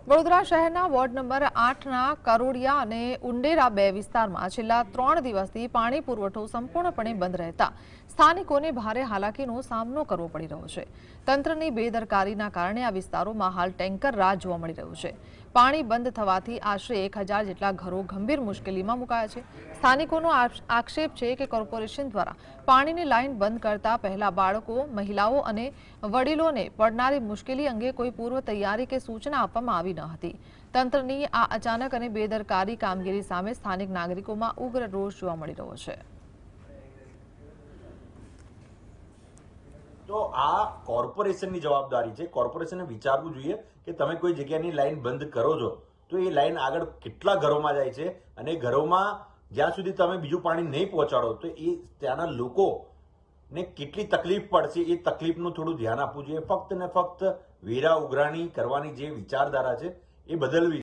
વડોદરા શહેરના ward number 8ના Karodiya અને ઉંડેરા 2 વિસ્તારમાં છેલ્લા 3 દિવસથી પાણી પુરવઠો સંપૂર્ણપણે બંધ રહેતા સ્થાનિકોને ભારે હાલાકીનો સામનો કરવો પડી રહ્યો છે। તંત્રની બેદરકારીના કારણે આ વિસ્તારોમાં હાલ ટેન્કર રાહ જોવા મળી રહ્યું છે। પાણી બંધ થવાથી આશરે 1000 જેટલા ઘરો ગંભીર મુશ્કેલીમાં મુકાયા છે। સ્થાનિકોનો આક્ષેપ છે કે કોર્પોરેશન દ્વારા પાણીની લાઇન બંધ કરતા પહેલા બાળકો, મહિલાઓ અને વડીલોને પડનારી મુશ્કેલી અંગે કોઈ પૂર્વ તૈયારી કે સૂચના આપવામાં આવી ન હતી। તંત્રની આ અચાનક અને બેદરકારી કામગીરી સામે સ્થાનિક નાગરિકોમાં ઉગ્ર રોષ જોવા મળી રહ્યો છે। તો આ કોર્પોરેશનની જવાબદારી છે। કોર્પોરેશને વિચારવું જોઈએ કે તમે કોઈ જગ્યાની લાઈન બંધ કરો છો તો એ લાઈન આગળ કેટલા ઘરોમાં જાય છે અને ઘરોમાં જ્યાં સુધી તમે બીજું પાણી નહીં પહોંચાડો તો એ ત્યાંના લોકોને કેટલી તકલીફ પડશે એ તકલીફનું થોડું ધ્યાન આપવું જોઈએ। ફક્ત ને ફક્ત વેરા ઉઘરાણી કરવાની જે વિચારધારા છે એ બદલવી।